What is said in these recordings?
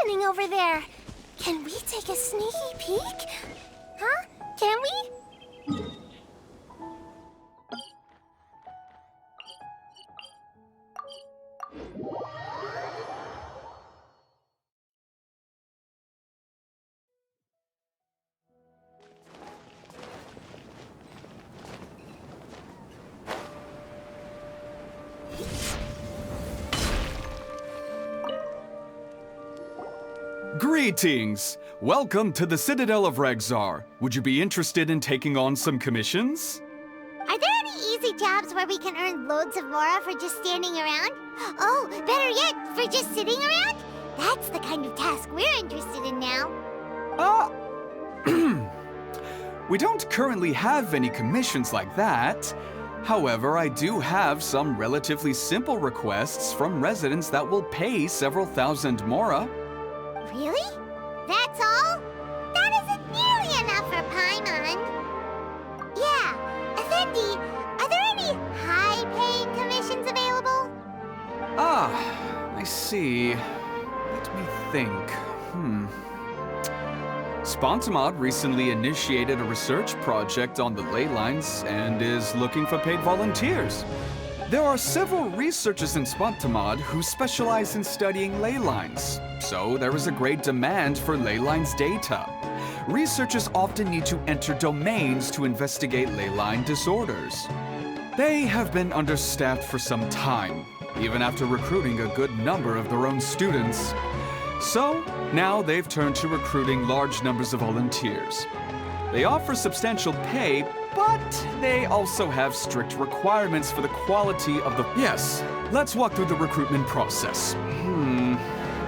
happening over there? Can we take a sneaky peek? Huh? Can we? Greetings! Welcome to the Citadel of Regzar. Would you be interested in taking on some commissions? Are there any easy jobs where we can earn loads of mora for just standing around? Oh, better yet, for just sitting around? That's the kind of task we're interested in now. We don't currently have any commissions like that. However, I do have some relatively simple requests from residents that will pay several thousand mora. Really? That's all? That isn't nearly enough for Paimon. Yeah, Effendi, are there any high-paying commissions available? Ah, I see. Let me think. Spantamad recently initiated a research project on the ley lines and is looking for paid volunteers. There are several researchers in Spantamad who specialize in studying ley lines, so there is a great demand for ley lines data. Researchers often need to enter domains to investigate ley line disorders. They have been understaffed for some time, even after recruiting a good number of their own students. So, now they've turned to recruiting large numbers of volunteers. They offer substantial pay, but they also have strict requirements for the quality of the... Yes, let's walk through the recruitment process.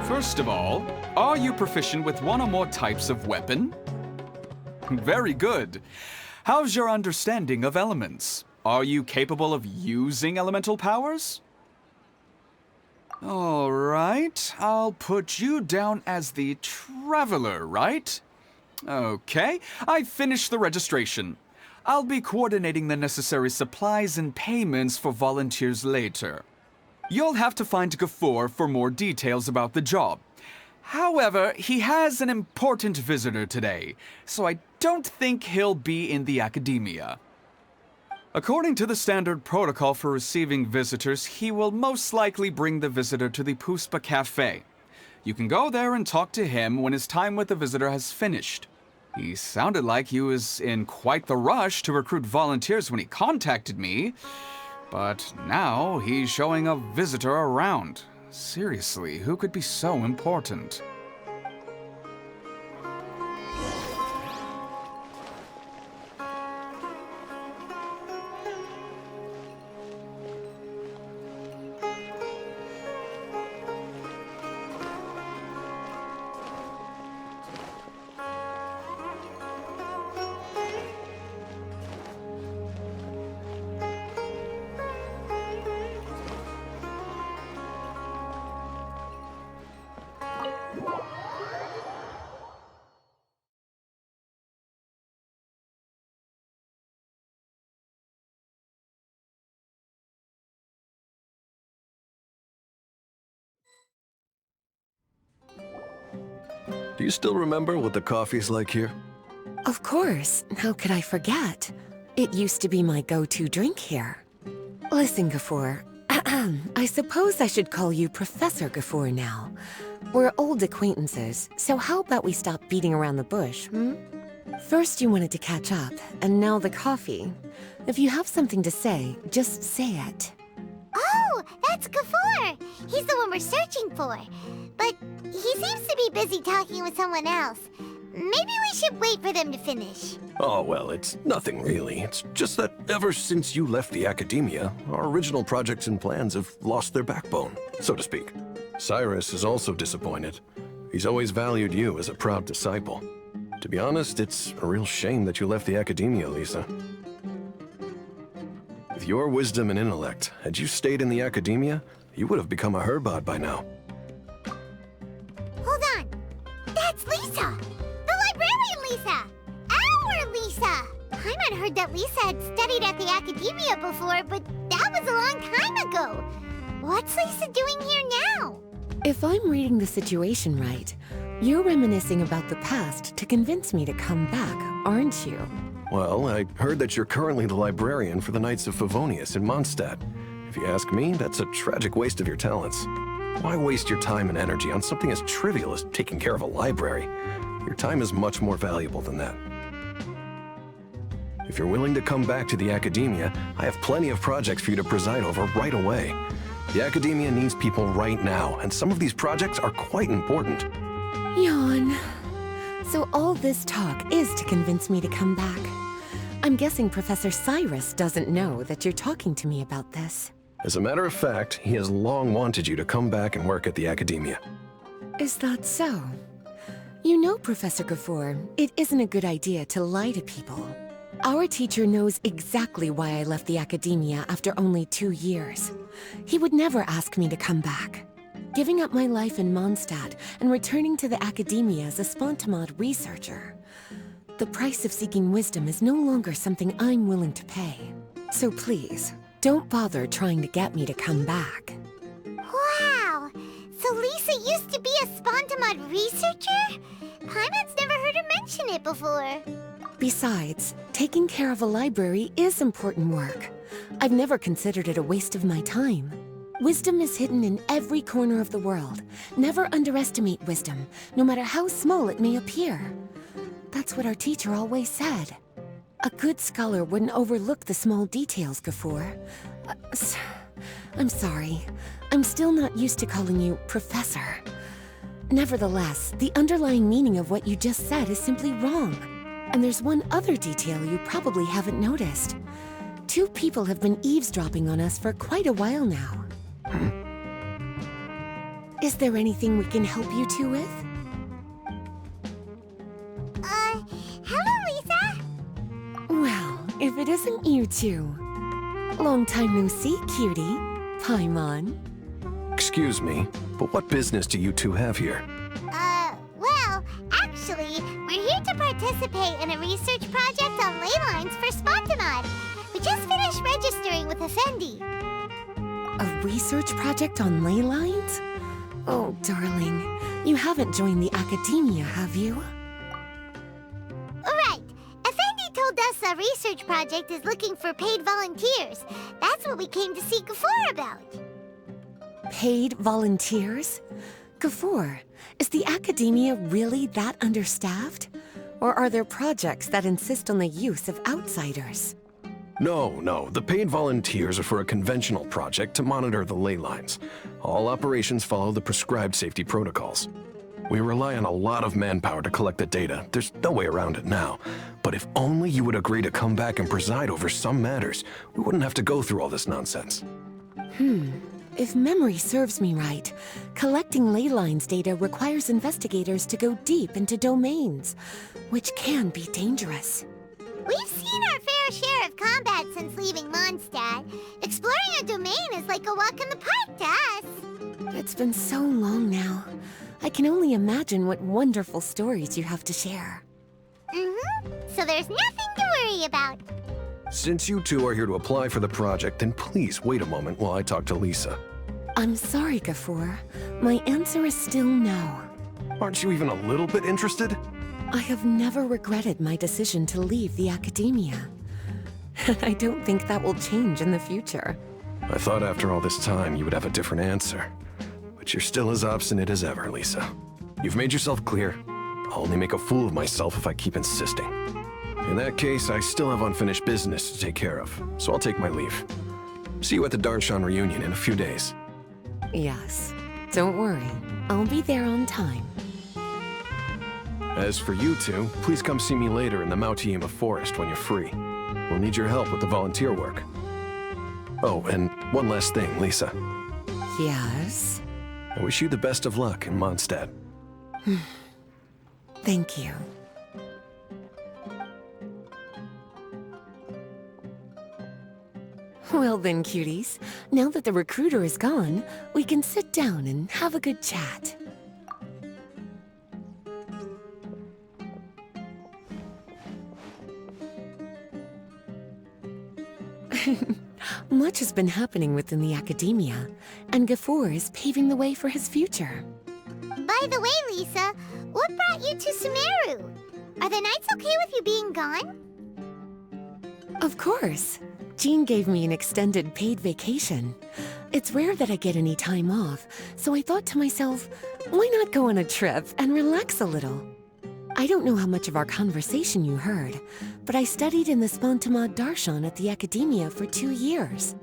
First of all, are you proficient with one or more types of weapon? Very good. How's your understanding of elements? Are you capable of using elemental powers? All right, I'll put you down as the Traveler, right? Okay, I've finished the registration. I'll be coordinating the necessary supplies and payments for volunteers later. You'll have to find Gafoor for more details about the job. However, he has an important visitor today, so I don't think he'll be in the Akademiya. According to the standard protocol for receiving visitors, he will most likely bring the visitor to the Puspa Cafe. You can go there and talk to him when his time with the visitor has finished. He sounded like he was in quite the rush to recruit volunteers when he contacted me, but now he's showing a visitor around. Seriously, who could be so important? Do you still remember what the coffee's like here? Of course. How could I forget? It used to be my go-to drink here. Listen, Gafoor. I suppose I should call you Professor Gafoor now. We're old acquaintances, so how about we stop beating around the bush, First you wanted to catch up, and now the coffee. If you have something to say, just say it. Oh, that's Gafoor! He's the one we're searching for. But he seems to be busy talking with someone else. Maybe we should wait for them to finish. Oh, well, it's nothing really. It's just that ever since you left the Akademiya, our original projects and plans have lost their backbone, so to speak. Cyrus is also disappointed. He's always valued you as a proud disciple. To be honest, it's a real shame that you left the Akademiya, Lisa. With your wisdom and intellect, had you stayed in the Akademiya, you would have become a Herbad by now. Hold on! That's Lisa! The Librarian Lisa! Our Lisa! Paimon heard that Lisa had studied at the Akademiya before, but that was a long time ago. What's Lisa doing here now? If I'm reading the situation right, you're reminiscing about the past to convince me to come back, aren't you? Well, I heard that you're currently the librarian for the Knights of Favonius in Mondstadt. If you ask me, that's a tragic waste of your talents. Why waste your time and energy on something as trivial as taking care of a library? Your time is much more valuable than that. If you're willing to come back to the Akademiya, I have plenty of projects for you to preside over right away. The Akademiya needs people right now, and some of these projects are quite important. Yawn. So all this talk is to convince me to come back. I'm guessing Professor Cyrus doesn't know that you're talking to me about this. As a matter of fact, he has long wanted you to come back and work at the Akademiya. Is that so? You know, Professor Gafoor, it isn't a good idea to lie to people. Our teacher knows exactly why I left the Akademiya after only 2 years. He would never ask me to come back. Giving up my life in Mondstadt and returning to the Akademiya as a Spantamad researcher. The price of seeking wisdom is no longer something I'm willing to pay. So please, don't bother trying to get me to come back. Wow! So Lisa used to be a Spantamad researcher? Paimon's never heard her mention it before. Besides, taking care of a library is important work. I've never considered it a waste of my time. Wisdom is hidden in every corner of the world. Never underestimate wisdom, no matter how small it may appear. That's what our teacher always said. A good scholar wouldn't overlook the small details, Gafoor. I'm sorry. I'm still not used to calling you Professor. Nevertheless, the underlying meaning of what you just said is simply wrong. And there's one other detail you probably haven't noticed. 2 people have been eavesdropping on us for quite a while now. Is there anything we can help you two with? Hello, Lisa? Well, if it isn't you two. Long time no see, cutie. Paimon. Excuse me, but what business do you two have here? Well, actually, we're here to participate in a research project on ley lines for Spantamad. We just finished registering with Effendi. A research project on ley lines? Oh, darling. You haven't joined the Akademiya, have you? Right. Effendi told us a research project is looking for paid volunteers. That's what we came to see Gafoor about. Paid volunteers? Gafoor, is the Akademiya really that understaffed? Or are there projects that insist on the use of outsiders? No. The paid volunteers are for a conventional project to monitor the ley lines. All operations follow the prescribed safety protocols. We rely on a lot of manpower to collect the data. There's no way around it now. But if only you would agree to come back and preside over some matters, we wouldn't have to go through all this nonsense. If memory serves me right, collecting ley lines data requires investigators to go deep into domains, which can be dangerous. We've seen our fair share of combat since leaving Mondstadt. Exploring a domain is like a walk in the park to us. It's been so long now. I can only imagine what wonderful stories you have to share. So there's nothing to worry about. Since you two are here to apply for the project, then please wait a moment while I talk to Lisa. I'm sorry, Gafoor. My answer is still no. Aren't you even a little bit interested? I have never regretted my decision to leave the Akademiya. And I don't think that will change in the future. I thought after all this time you would have a different answer. But you're still as obstinate as ever, Lisa. You've made yourself clear. I'll only make a fool of myself if I keep insisting. In that case, I still have unfinished business to take care of, so I'll take my leave. See you at the Darshan reunion in a few days. Yes. Don't worry. I'll be there on time. As for you two, please come see me later in the Mautiima forest when you're free. We'll need your help with the volunteer work. Oh, and one last thing, Lisa. Yes? I wish you the best of luck in Mondstadt. Thank you. Well then, cuties. Now that the recruiter is gone, we can sit down and have a good chat. Much has been happening within the Akademiya, and Gafoor is paving the way for his future. By the way, Lisa, what brought you to Sumeru? Are the nights okay with you being gone? Of course. Jean gave me an extended paid vacation. It's rare that I get any time off, so I thought to myself, why not go on a trip and relax a little? I don't know how much of our conversation you heard, but I studied in the Spantamad Darshan at the Akademiya for 2 years.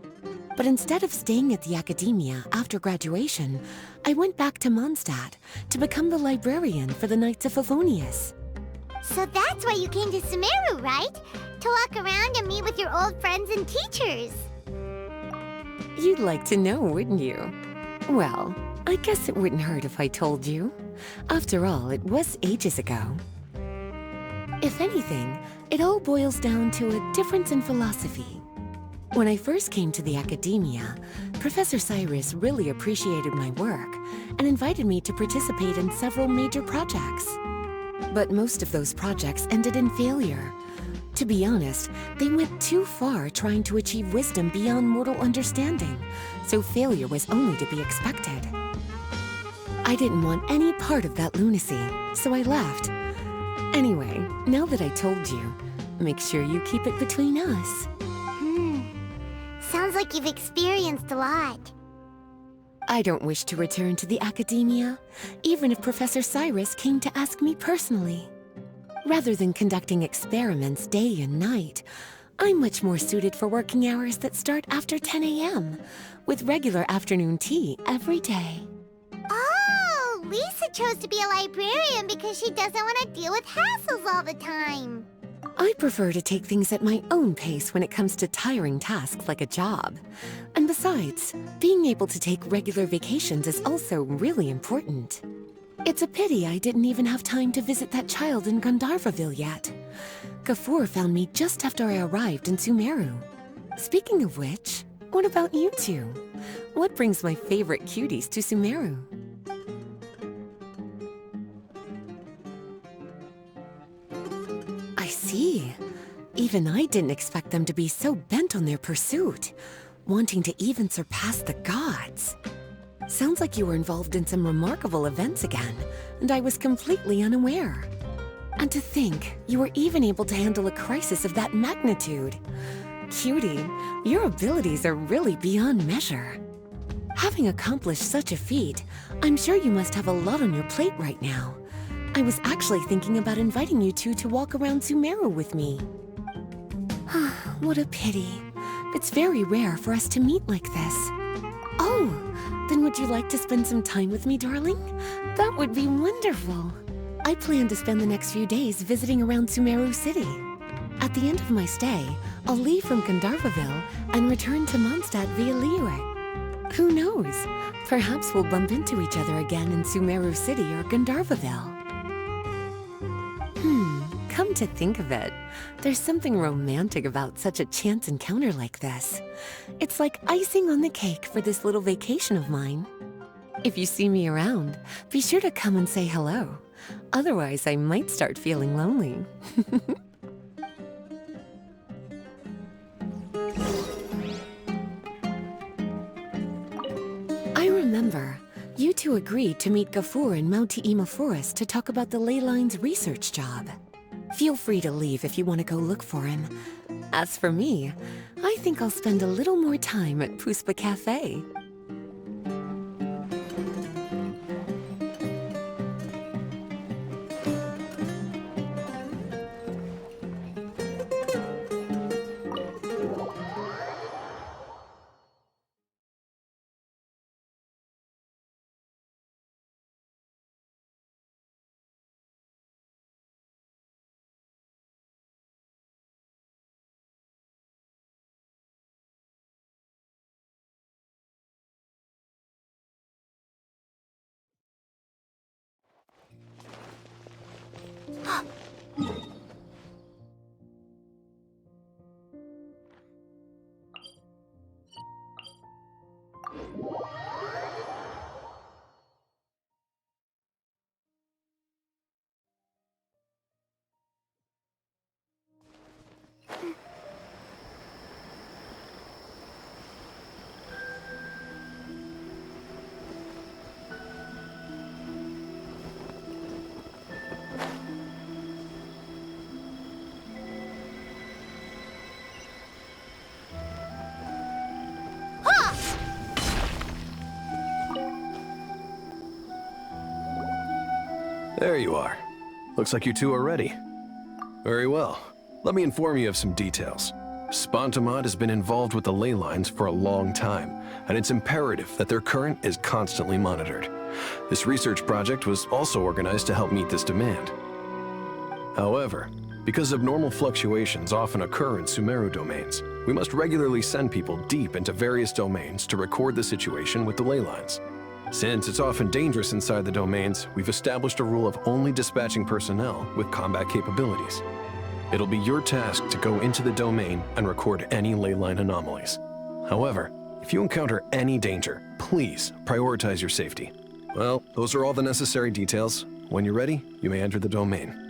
But instead of staying at the Akademiya after graduation, I went back to Mondstadt to become the librarian for the Knights of Favonius. So that's why you came to Sumeru, right? To walk around and meet with your old friends and teachers. You'd like to know, wouldn't you? Well, I guess it wouldn't hurt if I told you. After all, it was ages ago. If anything, it all boils down to a difference in philosophy. When I first came to the Akademiya, Professor Cyrus really appreciated my work and invited me to participate in several major projects. But most of those projects ended in failure. To be honest, they went too far trying to achieve wisdom beyond mortal understanding, so failure was only to be expected. I didn't want any part of that lunacy, so I left. Anyway, now that I told you, make sure you keep it between us. Sounds like you've experienced a lot. I don't wish to return to the Akademiya, even if Professor Cyrus came to ask me personally. Rather than conducting experiments day and night, I'm much more suited for working hours that start after 10 a.m., with regular afternoon tea every day. Oh, Lisa chose to be a librarian because she doesn't want to deal with hassles all the time. I prefer to take things at my own pace when it comes to tiring tasks like a job. And besides, being able to take regular vacations is also really important. It's a pity I didn't even have time to visit that child in Gandharvaville yet. Gafoor found me just after I arrived in Sumeru. Speaking of which, what about you two? What brings my favorite cuties to Sumeru? I see. Even I didn't expect them to be so bent on their pursuit, wanting to even surpass the gods. Sounds like you were involved in some remarkable events again, and I was completely unaware. And to think, you were even able to handle a crisis of that magnitude. Cutie, your abilities are really beyond measure. Having accomplished such a feat, I'm sure you must have a lot on your plate right now. I was actually thinking about inviting you two to walk around Sumeru with me. What a pity. It's very rare for us to meet like this. Oh, then would you like to spend some time with me, darling? That would be wonderful. I plan to spend the next few days visiting around Sumeru City. At the end of my stay, I'll leave from Gandharvaville and return to Mondstadt via Liurik. Who knows? Perhaps we'll bump into each other again in Sumeru City or Gandharvaville. Come to think of it, there's something romantic about such a chance encounter like this. It's like icing on the cake for this little vacation of mine. If you see me around, be sure to come and say hello. Otherwise, I might start feeling lonely. I remember, you two agreed to meet Gafoor in Mount Ima Forest to talk about the ley lines research job. Feel free to leave if you want to go look for him. As for me, I think I'll spend a little more time at Puspa Cafe. There you are. Looks like you two are ready. Very well. Let me inform you of some details. Spantamad has been involved with the ley lines for a long time, and it's imperative that their current is constantly monitored. This research project was also organized to help meet this demand. However, because abnormal fluctuations often occur in Sumeru domains, we must regularly send people deep into various domains to record the situation with the ley lines. Since it's often dangerous inside the domains, we've established a rule of only dispatching personnel with combat capabilities. It'll be your task to go into the domain and record any ley line anomalies. However, if you encounter any danger, please prioritize your safety. Well, those are all the necessary details. When you're ready, you may enter the domain.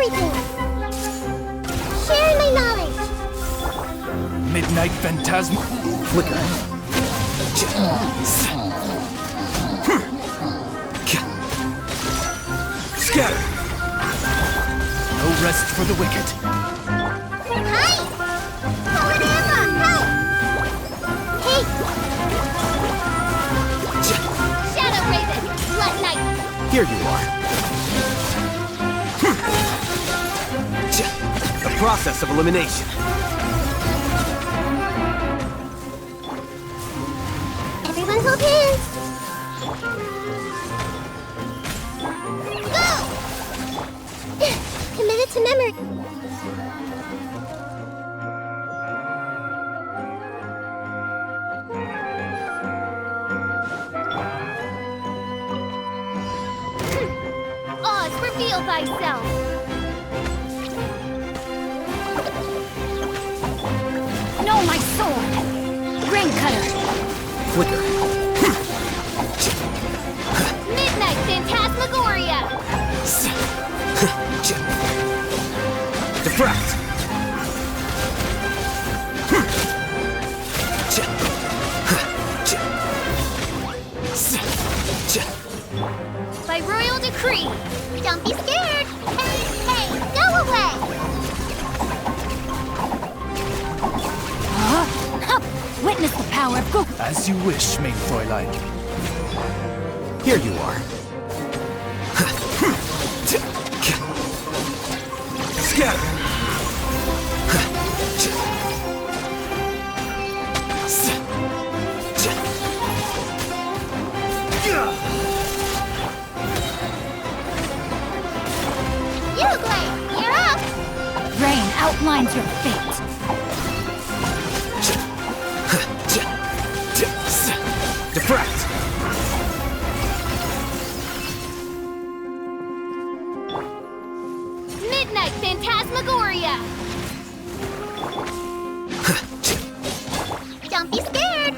everything. Sharing my knowledge. Midnight Phantasm. Flicker. Scatter. No rest for the wicked. Hi! Akademiya, help! Hey! Shadow Raven, Blood Knight. Here you are. The process of elimination. Everyone hold hands. Go! Committed to memory. Oz, reveal thyself. No, my sword. Grain cutter. Flicker. Midnight Phantasmagoria. Defract. By royal decree. Don't be scared. Hey, go away. Witness the power of Goku. As you wish, main Fräulein. Here you are. Scatter. Uruguay, you're up. Rain outlines your fate. Defract. Midnight Phantasmagoria. Don't be scared.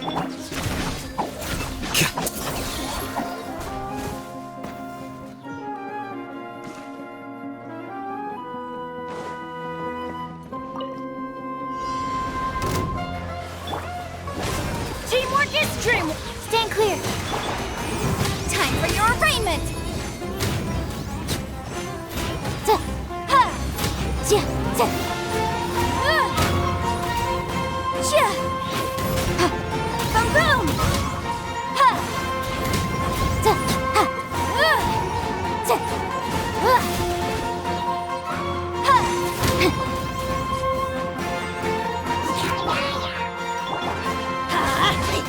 Teamwork is dreamwork. Stand clear. Time for your arraignment. Ha! Boom boom! Ha!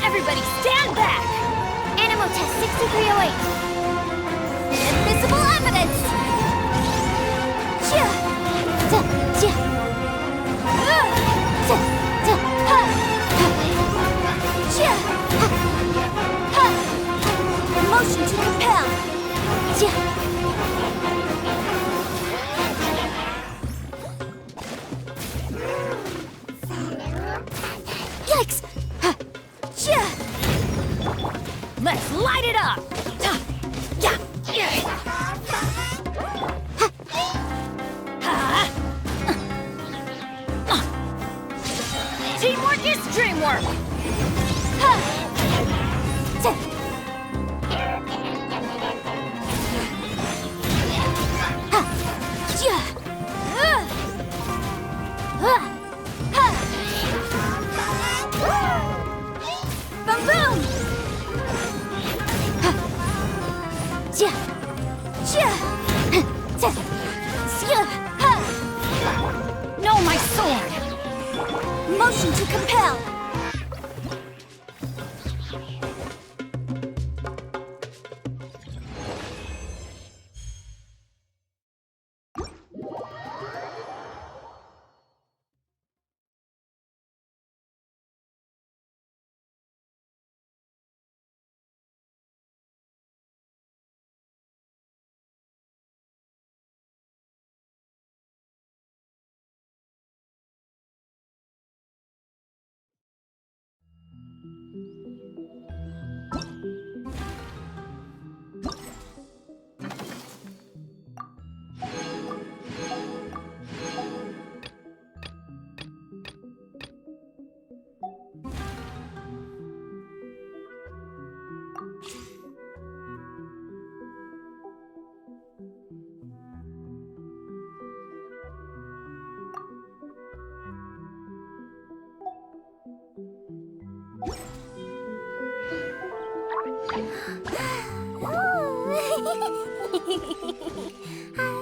Everybody stand back! Animal test 6308. Invisible evidence! Motion to compel! Yikes! Let's light it up! Teamwork is dreamwork! Boom boom! No, my sword! Motion to compel! Oh.